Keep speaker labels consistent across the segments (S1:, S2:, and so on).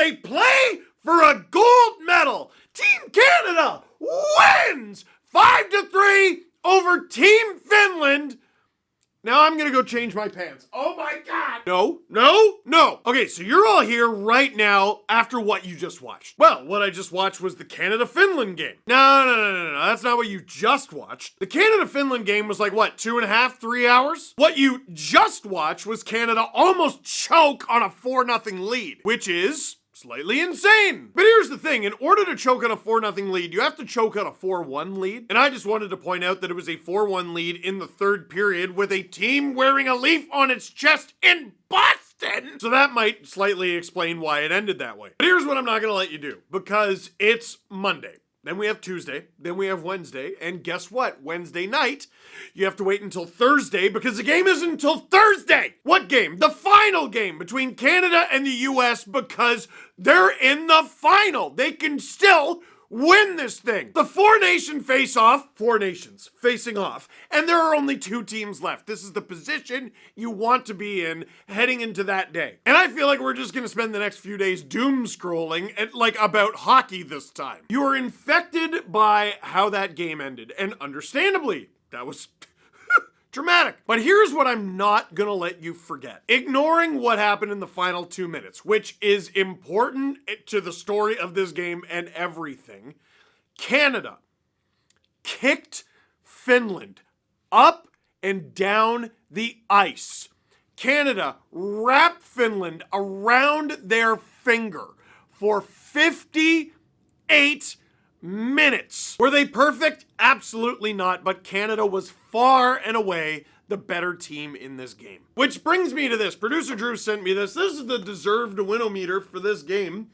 S1: they play for a gold medal. Team Canada wins 5-3 over Team Finland. Now I'm gonna go change my pants. Oh my God. No. Okay, so you're all here right now after what you just watched. Well, what I just watched was the Canada-Finland game. No. That's not what you just watched. The Canada-Finland game was like, what, 2.5, 3 hours? What you just watched was Canada almost choke on a 4-0 lead, which is slightly insane. But here's the thing, in order to choke on a 4-0 lead, you have to choke on a 4-1 lead. And I just wanted to point out that it was a 4-1 lead in the third period with a team wearing a leaf on its chest in Boston. So that might slightly explain why it ended that way. But here's what I'm not gonna let you do, because it's Monday. Then we have Tuesday, then we have Wednesday, and guess what? Wednesday night, you have to wait until Thursday because the game isn't until Thursday. What game? The final game between Canada and the US, because they're in the final. They can still win this thing. The four nations facing off, and there are only 2 teams left. This is the position you want to be in heading into that day. And I feel like we're just gonna spend the next few days doom scrolling about hockey this time. You are infected by how that game ended, and understandably, that was dramatic. But here's what I'm not gonna let you forget. Ignoring what happened in the final 2 minutes, which is important to the story of this game and everything, Canada kicked Finland up and down the ice. Canada wrapped Finland around their finger for 58 minutes. Were they perfect? Absolutely not, but Canada was far and away the better team in this game. Which brings me to this. Producer Drew sent me this. This is the deserved win-o-meter for this game.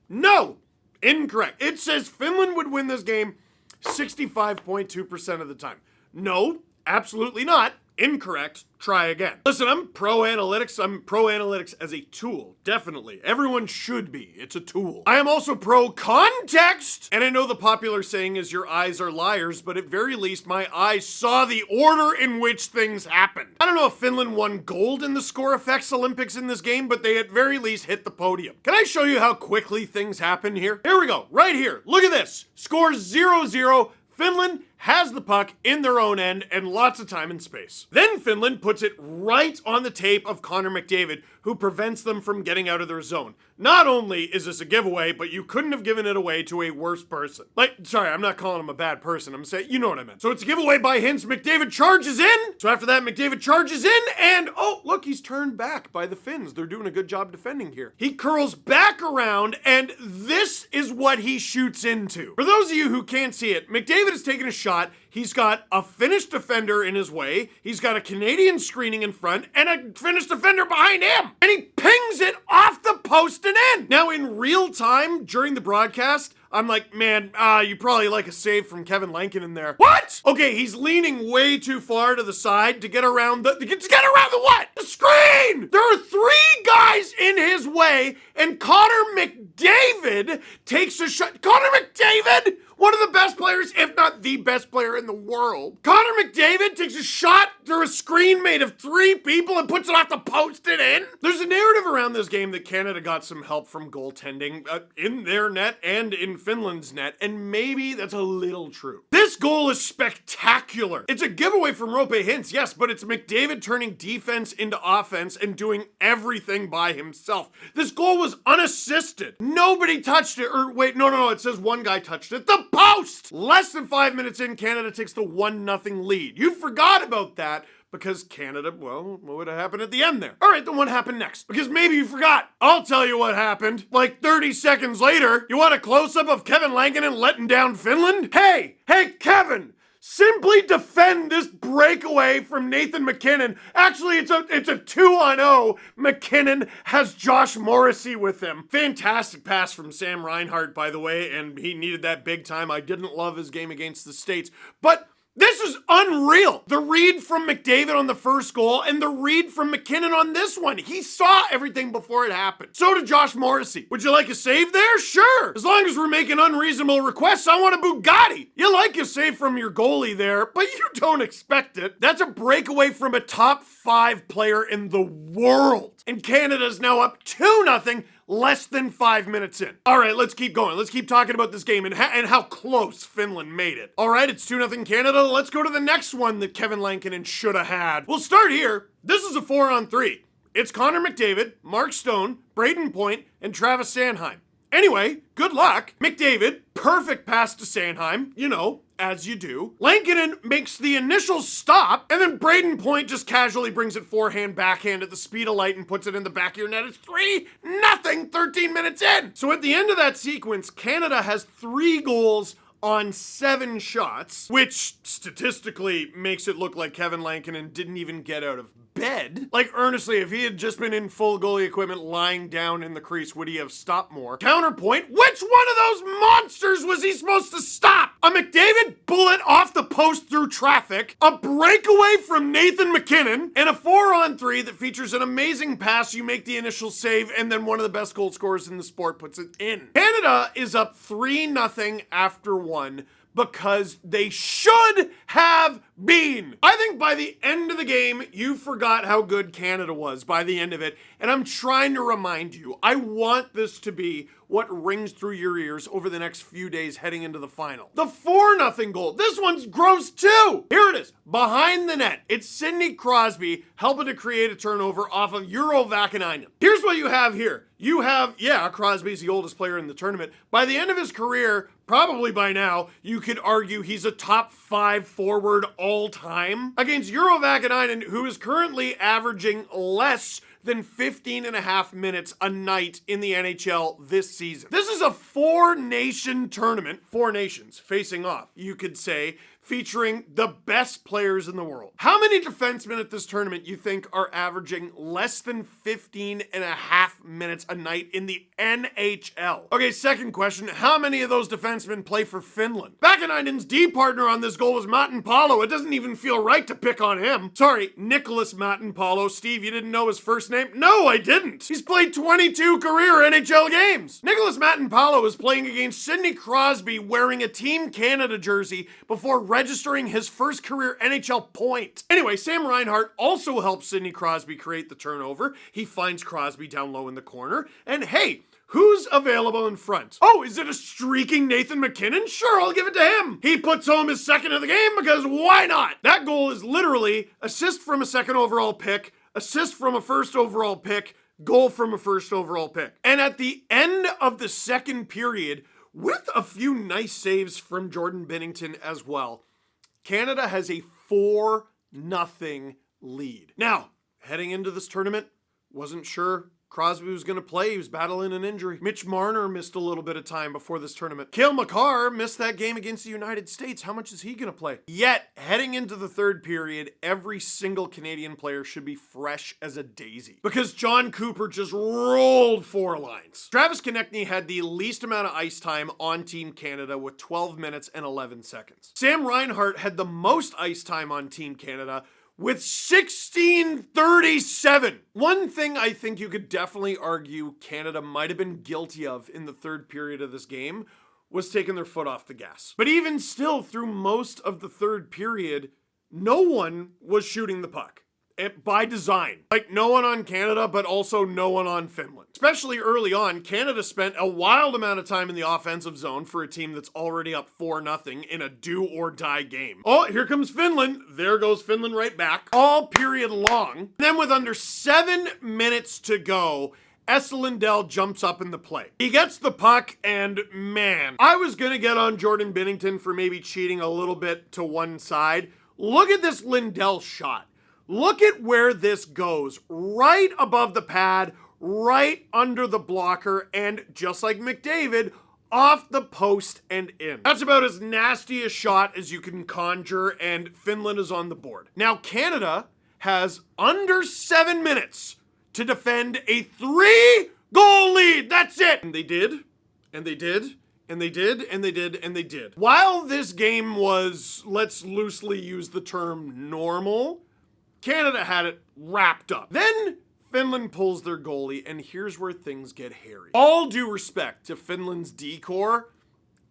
S1: No, incorrect. It says Finland would win this game 65.2% of the time. No, absolutely not. Incorrect. Try again. Listen, I'm pro analytics. I'm pro analytics as a tool. Definitely. Everyone should be. It's a tool. I am also pro context. And I know the popular saying is your eyes are liars, but at very least my eyes saw the order in which things happened. I don't know if Finland won gold in the score effects Olympics in this game, but they at very least hit the podium. Can I show you how quickly things happen here? Here we go. Right here. Look at this. Score 0-0. Finland has the puck in their own end and lots of time and space. Then Finland puts it right on the tape of Connor McDavid, who prevents them from getting out of their zone. Not only is this a giveaway, but you couldn't have given it away to a worse person. Sorry, I'm not calling him a bad person. I'm saying, you know what I meant. So it's a giveaway by Hintz. McDavid charges in. So after that, McDavid charges in, and oh, look, he's turned back by the Finns. They're doing a good job defending here. He curls back around, and this is what he shoots into. For those of you who can't see it, McDavid is taking a shot. He's got a Finnish defender in his way. He's got a Canadian screening in front and a Finnish defender behind him. And he pings it off the post and in. Now, in real time during the broadcast, I'm like, man, you probably like a save from Kevin Lankinen there. What? Okay, he's leaning way too far to the side to get around the what? The screen! There are 3 guys in his way, and Connor McDavid takes a shot. Connor McDavid! One of the best players, if not the best player in the world. Connor McDavid takes a shot through a screen made of 3 people and puts it off the post and in. There's a narrative around this game that Canada got some help from goaltending in their net and in Finland's net, and maybe that's a little true. This goal is spectacular. It's a giveaway from Roope Hintz, yes, but it's McDavid turning defense into offense and doing everything by himself. This goal was unassisted. Nobody touched it, or wait, no, it says one guy touched it. The post! Less than 5 minutes in, Canada takes the 1-0 lead. You forgot about that because Canada, well, what would have happened at the end there? All right, then what happened next? Because maybe you forgot. I'll tell you what happened. Like 30 seconds later, you want a close-up of Kevin Lankinen letting down Finland? Hey, Kevin! Simply defend this breakaway from Nathan MacKinnon. Actually, it's a 2-on-0. MacKinnon has Josh Morrissey with him. Fantastic pass from Sam Reinhart, by the way, and he needed that big time. I didn't love his game against the States, but this is unreal. The read from McDavid on the first goal and the read from MacKinnon on this one. He saw everything before it happened. So did Josh Morrissey. Would you like a save there? Sure. As long as we're making unreasonable requests, I want a Bugatti. You like a save from your goalie there, but you don't expect it. That's a breakaway from a top 5 player in the world. And Canada's now up 2-0. less than 5 minutes in. All right, let's keep going. Let's keep talking about this game and how close Finland made it. All right, it's 2-0 Canada. Let's go to the next one that Kevin Lankinen should have had. We'll start here. This is a 4-on-3. It's Connor McDavid, Mark Stone, Braden Point, and Travis Sanheim. Anyway, good luck. McDavid, perfect pass to Sanheim, you know, as you do. Lankinen makes the initial stop, and then Braden Point just casually brings it forehand, backhand at the speed of light and puts it in the back of your net. It's 3-0, 13 minutes in. So at the end of that sequence, Canada has 3 goals on 7 shots, which statistically makes it look like Kevin Lankinen didn't even get out of bed. Like, earnestly, if he had just been in full goalie equipment lying down in the crease, would he have stopped more? Counterpoint, which one of those monsters was he supposed to stop? A McDavid bullet off the post through traffic, a breakaway from Nathan MacKinnon, and a 4-on-3 that features an amazing pass. You make the initial save, and then one of the best goal scorers in the sport puts it in. Canada is up 3-0 after 1. Because they should have been. I think by the end of the game, you forgot how good Canada was by the end of it. And I'm trying to remind you, I want this to be what rings through your ears over the next few days heading into the final. The 4-0 goal. This one's gross too. Here it is. Behind the net. It's Sidney Crosby helping to create a turnover off of Urho Vakanainen. Here's what you have here. You have, Crosby's the oldest player in the tournament. By the end of his career, probably by now, you could argue he's a top 5 forward all time against Urho Vakanainen, who is currently averaging less than 15.5 minutes a night in the NHL this season. This is a 4-nation tournament, 4 nations facing off, you could say, featuring the best players in the world. How many defensemen at this tournament you think are averaging less than 15.5 minutes a night in the NHL? Okay, second question, how many of those defensemen play for Finland? Vakanainen's D partner on this goal was Matinpalo. It doesn't even feel right to pick on him. Sorry, Nicholas Matinpalo. Steve, you didn't know his first name? No, I didn't. He's played 22 career NHL games. Nicholas Matinpalo is playing against Sidney Crosby wearing a Team Canada jersey before registering his first career NHL point. Anyway, Sam Reinhart also helps Sidney Crosby create the turnover. He finds Crosby down low in the corner. And hey, who's available in front? Oh, is it a streaking Nathan MacKinnon? Sure, I'll give it to him. He puts home his second of the game because why not? That goal is literally assist from a second overall pick, assist from a first overall pick, goal from a first overall pick. And at the end of the second period, with a few nice saves from Jordan Binnington as well, Canada has a 4-0 lead. Now, heading into this tournament, wasn't sure Crosby was going to play. He was battling an injury. Mitch Marner missed a little bit of time before this tournament. Cale Makar missed that game against the United States. How much is he going to play? Yet, heading into the third period, every single Canadian player should be fresh as a daisy. Because John Cooper just rolled 4 lines. Travis Konechny had the least amount of ice time on Team Canada with 12 minutes and 11 seconds. Sam Reinhart had the most ice time on Team Canada with 16:37. One thing I think you could definitely argue Canada might have been guilty of in the third period of this game was taking their foot off the gas. But even still, through most of the third period, no one was shooting the puck. By design. Like, no one on Canada, but also no one on Finland. Especially early on, Canada spent a wild amount of time in the offensive zone for a team that's already up 4-0 in a do-or-die game. Oh, here comes Finland. There goes Finland right back. All period long. Then with under 7 minutes to go, Esa Lindell jumps up in the play. He gets the puck, and man, I was gonna get on Jordan Binnington for maybe cheating a little bit to one side. Look at this Lindell shot. Look at where this goes. Right above the pad, right under the blocker, and just like McDavid, off the post and in. That's about as nasty a shot as you can conjure, and Finland is on the board. Now, Canada has under 7 minutes to defend a 3-goal lead. That's it. And they did, and they did, and they did, and they did, and they did. While this game was, let's loosely use the term normal, Canada had it wrapped up. Then Finland pulls their goalie, and here's where things get hairy. All due respect to Finland's D-core,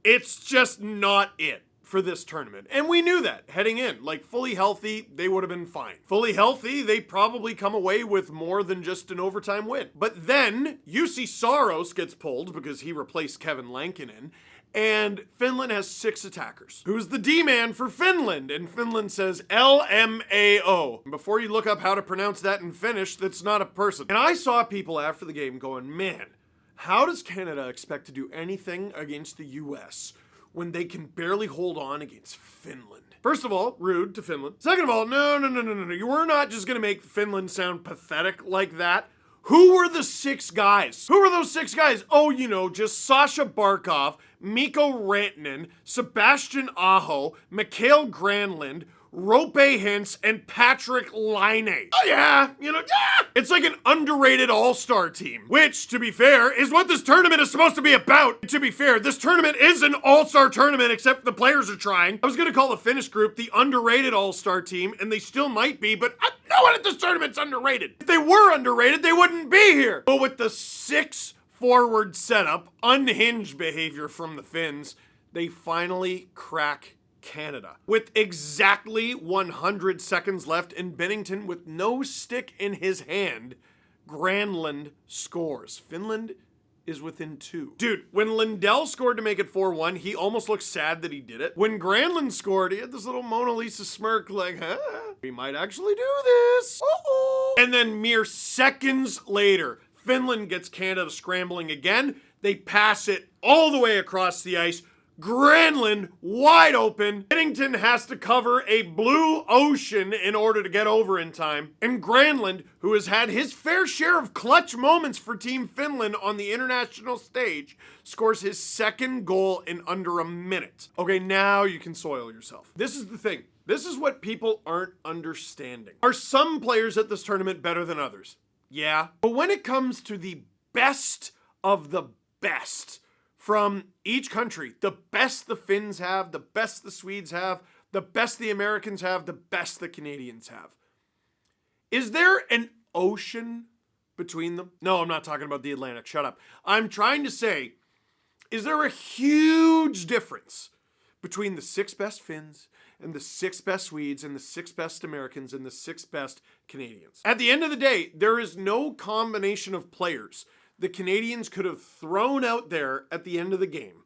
S1: it's just not it. for this tournament. And we knew that heading in. Like, fully healthy, they would have been fine. Fully healthy, they probably come away with more than just an overtime win. But then, UC Saros gets pulled because he replaced Kevin Lankinen, and Finland has 6 attackers. Who's the D-man for Finland? And Finland says LMAO. Before you look up how to pronounce that in Finnish, that's not a person. And I saw people after the game going, man, how does Canada expect to do anything against the US when they can barely hold on against Finland? First of all, rude to Finland. Second of all, no. You were not just gonna make Finland sound pathetic like that. Who were the 6 guys? Who were those 6 guys? Oh, you know, just Sasha Barkov, Mikko Rantanen, Sebastian Aho, Mikael Granlund, Rope Hintz, and Patrick Laine. Oh yeah, it's like an underrated all-star team, which, to be fair, is what this tournament is supposed to be about. To be fair, this tournament is an all-star tournament, except the players are trying. I was gonna call the Finnish group the underrated all-star team, and they still might be, but no one at this tournament's underrated. If they were underrated, they wouldn't be here. But with the 6 forward setup, unhinged behavior from the Finns, they finally crack Canada. With exactly 100 seconds left and Bennington with no stick in his hand, Granlund scores. Finland is within 2. Dude, when Lindell scored to make it 4-1, he almost looked sad that he did it. When Granlund scored, he had this little Mona Lisa smirk like, we might actually do this. Uh-oh. And then mere seconds later, Finland gets Canada scrambling again. They pass it all the way across the ice. Granlund wide open. Bennington has to cover a blue ocean in order to get over in time. And Granlund, who has had his fair share of clutch moments for Team Finland on the international stage, scores his 2nd goal in under a minute. Okay, now you can soil yourself. This is the thing. This is what people aren't understanding. Are some players at this tournament better than others? Yeah. But when it comes to the best of the best from each country, the best the Finns have, the best the Swedes have, the best the Americans have, the best the Canadians have, is there an ocean between them? No, I'm not talking about the Atlantic. Shut up. I'm trying to say, is there a huge difference between the 6 best Finns and the 6 best Swedes and the 6 best Americans and the 6 best Canadians? At the end of the day, there is no combination of players the Canadians could have thrown out there at the end of the game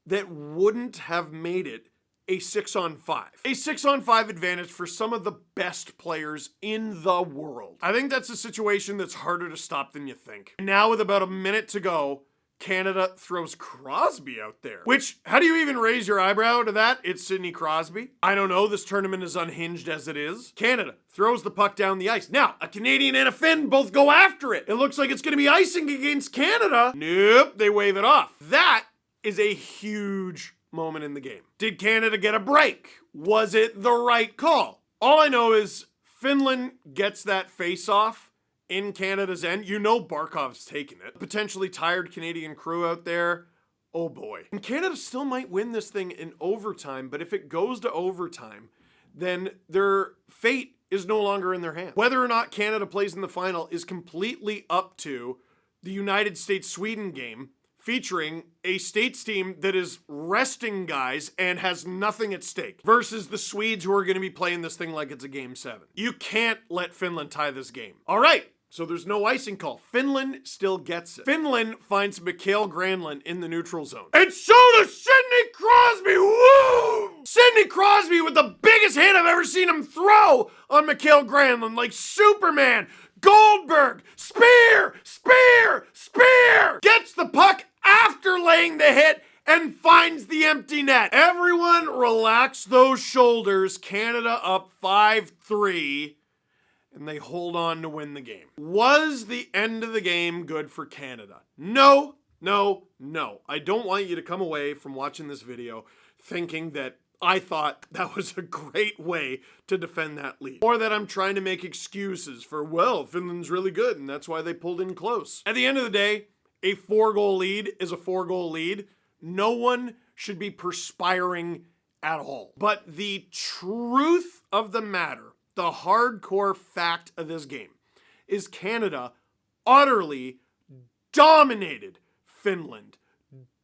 S1: that wouldn't have made it a 6-on-5. A 6-on-5 advantage for some of the best players in the world. I think that's a situation that's harder to stop than you think. Now with about a minute to go, Canada throws Crosby out there. Which, how do you even raise your eyebrow to that? It's Sidney Crosby. I don't know, this tournament is unhinged as it is. Canada throws the puck down the ice. Now, a Canadian and a Finn both go after it. It looks like it's gonna be icing against Canada. Nope, they wave it off. That is a huge moment in the game. Did Canada get a break? Was it the right call? All I know is Finland gets that face-off in Canada's end. You know Barkov's taking it. Potentially tired Canadian crew out there. Oh boy. And Canada still might win this thing in overtime, but if it goes to overtime, then their fate is no longer in their hands. Whether or not Canada plays in the final is completely up to the United States-Sweden game, featuring a States team that is resting guys and has nothing at stake, versus the Swedes who are going to be playing this thing like it's a game 7. You can't let Finland tie this game. All right. So there's no icing call. Finland still gets it. Finland finds Mikael Granlund in the neutral zone. And so does Sidney Crosby! Woo! Sidney Crosby with the biggest hit I've ever seen him throw on Mikael Granlund, like Superman. Goldberg! Spear! Spear! Spear! Gets the puck after laying the hit and finds the empty net. Everyone relax those shoulders. Canada up 5-3. And they hold on to win the game. Was the end of the game good for Canada? No, no, no. I don't want you to come away from watching this video thinking that I thought that was a great way to defend that lead. Or that I'm trying to make excuses for, well, Finland's really good and that's why they pulled in close. At the end of the day, a 4-goal lead is a 4-goal lead. No one should be perspiring at all. But the truth of the matter, the hardcore fact of this game, is Canada utterly dominated Finland,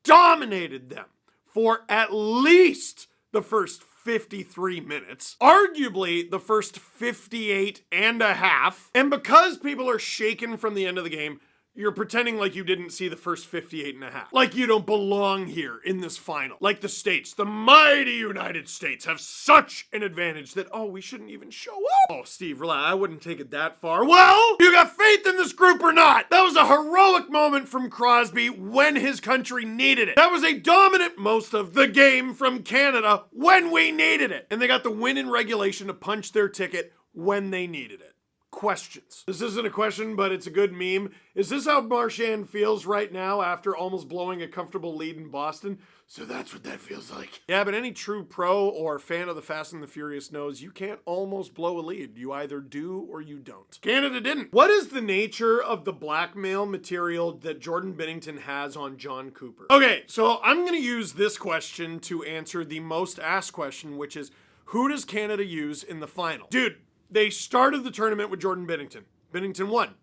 S1: dominated them for at least the first 53 minutes, arguably the first 58 and a half, and because people are shaken from the end of the game, you're pretending like you didn't see the first 58 and a half. Like you don't belong here in this final. Like the States, the mighty United States, have such an advantage that, oh, we shouldn't even show up. Oh, Steve, relax, I wouldn't take it that far. Well, you got faith in this group or not? That was a heroic moment from Crosby when his country needed it. That was a dominant most of the game from Canada when we needed it. And they got the win in regulation to punch their ticket when they needed it. Questions. This isn't a question, but it's a good meme. Is this how Marchand feels right now after almost blowing a comfortable lead in Boston? So that's what that feels like. Yeah, but any true pro or fan of the Fast and the Furious knows you can't almost blow a lead. You either do or you don't. Canada didn't. What is the nature of the blackmail material that Jordan Binnington has on John Cooper? Okay, so I'm going to use this question to answer the most asked question, which is, who does Canada use in the final? Dude, they started the tournament with Jordan Binnington. Binnington won.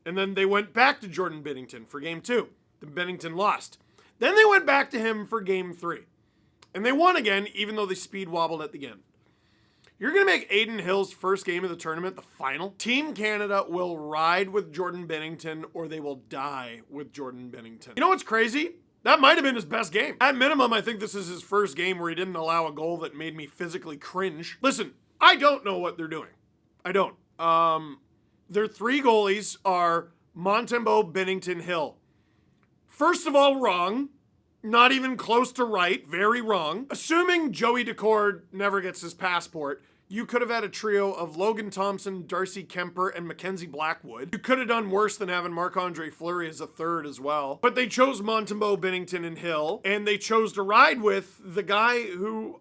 S1: And then they went back to Jordan Binnington for game 2. Then Binnington lost. Then they went back to him for game 3. And they won again, even though they speed wobbled at the end. You're going to make Adin Hill's first game of the tournament the final? Team Canada will ride with Jordan Binnington or they will die with Jordan Binnington. You know what's crazy? That might have been his best game. At minimum, I think this is his first game where he didn't allow a goal that made me physically cringe. Listen, I don't know what they're doing. I don't. Their 3 goalies are Montembeault, Binnington, Hill. First of all, wrong. Not even close to right. Very wrong. Assuming Joey Decord never gets his passport, you could have had a trio of Logan Thompson, Darcy Kemper, and Mackenzie Blackwood. You could have done worse than having Marc-Andre Fleury as a third as well. But they chose Montembeault, Binnington, and Hill, and they chose to ride with the guy who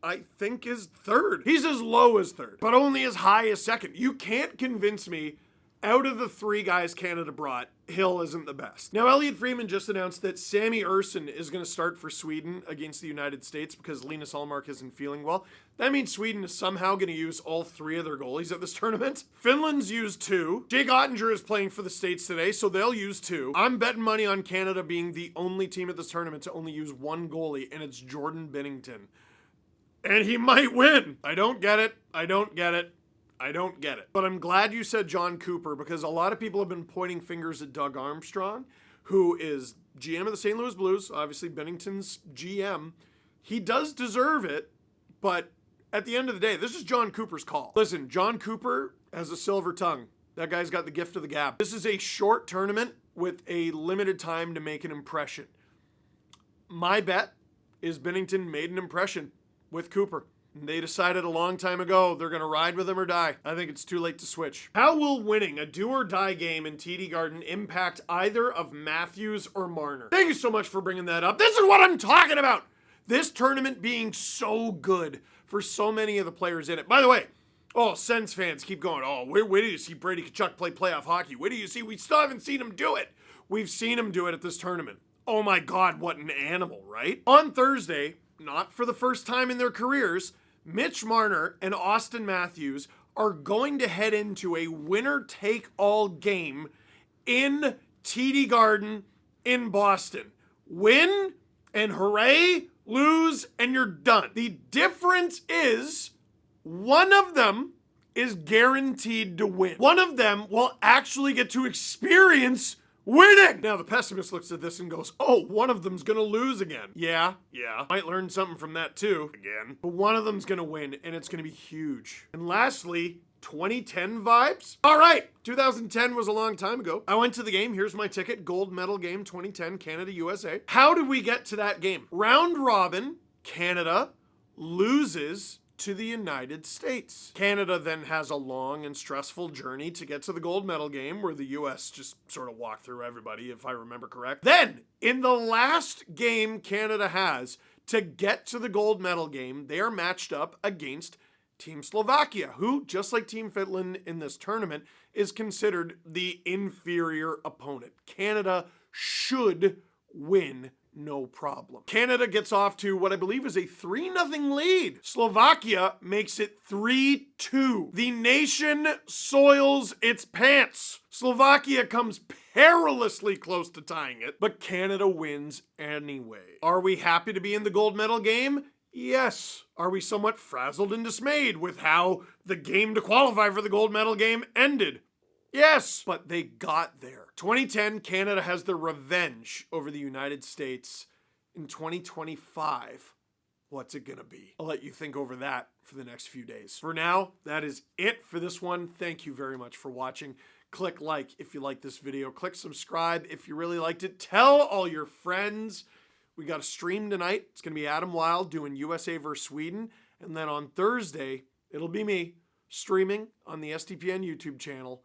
S1: I think is third. He's as low as third, but only as high as second. You can't convince me out of the 3 guys Canada brought, Hill isn't the best. Now, Elliot Friedman just announced that Sammy Ersson is going to start for Sweden against the United States because Linus Ullmark isn't feeling well. That means Sweden is somehow going to use all 3 of their goalies at this tournament. Finland's used 2. Jake Ottinger is playing for the States today, so they'll use 2. I'm betting money on Canada being the only team at this tournament to only use 1 goalie, and it's Jordan Binnington. And he might win. I don't get it. I don't get it. I don't get it. But I'm glad you said John Cooper because a lot of people have been pointing fingers at Doug Armstrong, who is GM of the St. Louis Blues, obviously Binnington's GM. He does deserve it, but at the end of the day, this is John Cooper's call. Listen, John Cooper has a silver tongue. That guy's got the gift of the gab. This is a short tournament with a limited time to make an impression. My bet is Binnington made an impression with Cooper. They decided a long time ago they're going to ride with him or die. I think it's too late to switch. How will winning a do-or-die game in TD Garden impact either of Matthews or Marner? Thank you so much for bringing that up. This is what I'm talking about. This tournament being so good for so many of the players in it. By the way, Sens fans keep going, where do you see Brady Tkachuk play playoff hockey? Where do you see? We still haven't seen him do it. We've seen him do it at this tournament. Oh my God, what an animal, right? On Thursday, not for the first time in their careers, Mitch Marner and Austin Matthews are going to head into a winner-take-all game in TD Garden in Boston. Win and hooray, lose and you're done. The difference is one of them is guaranteed to win. One of them will actually get to experience winning. Now the pessimist looks at this and goes, one of them's gonna lose again. Yeah. Might learn something from that too, again. But one of them's gonna win and it's gonna be huge. And lastly, 2010 vibes? All right, 2010 was a long time ago. I went to the game, here's my ticket, gold medal game 2010, Canada, USA. How did we get to that game? Round robin, Canada loses to the United States. Canada then has a long and stressful journey to get to the gold medal game where the US just sort of walked through everybody, if I remember correct. Then, in the last game Canada has to get to the gold medal game, they are matched up against Team Slovakia, who, just like Team Finland in this tournament, is considered the inferior opponent. Canada should win no problem. Canada gets off to what I believe is a 3-0 lead. Slovakia makes it 3-2. The nation soils its pants. Slovakia comes perilously close to tying it, but Canada wins anyway. Are we happy to be in the gold medal game? Yes. Are we somewhat frazzled and dismayed with how the game to qualify for the gold medal game ended? Yes, but they got there. 2010, Canada has their revenge over the United States. In 2025, what's it gonna be? I'll let you think over that for the next few days. For now, that is it for this one. Thank you very much for watching. Click like if you like this video. Click subscribe if you really liked it. Tell all your friends. We got a stream tonight. It's gonna be Adam Wild doing USA versus Sweden. And then on Thursday, it'll be me streaming on the SDPN YouTube channel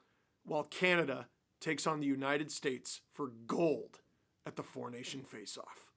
S1: while Canada takes on the United States for gold at the Four Nation Face-Off.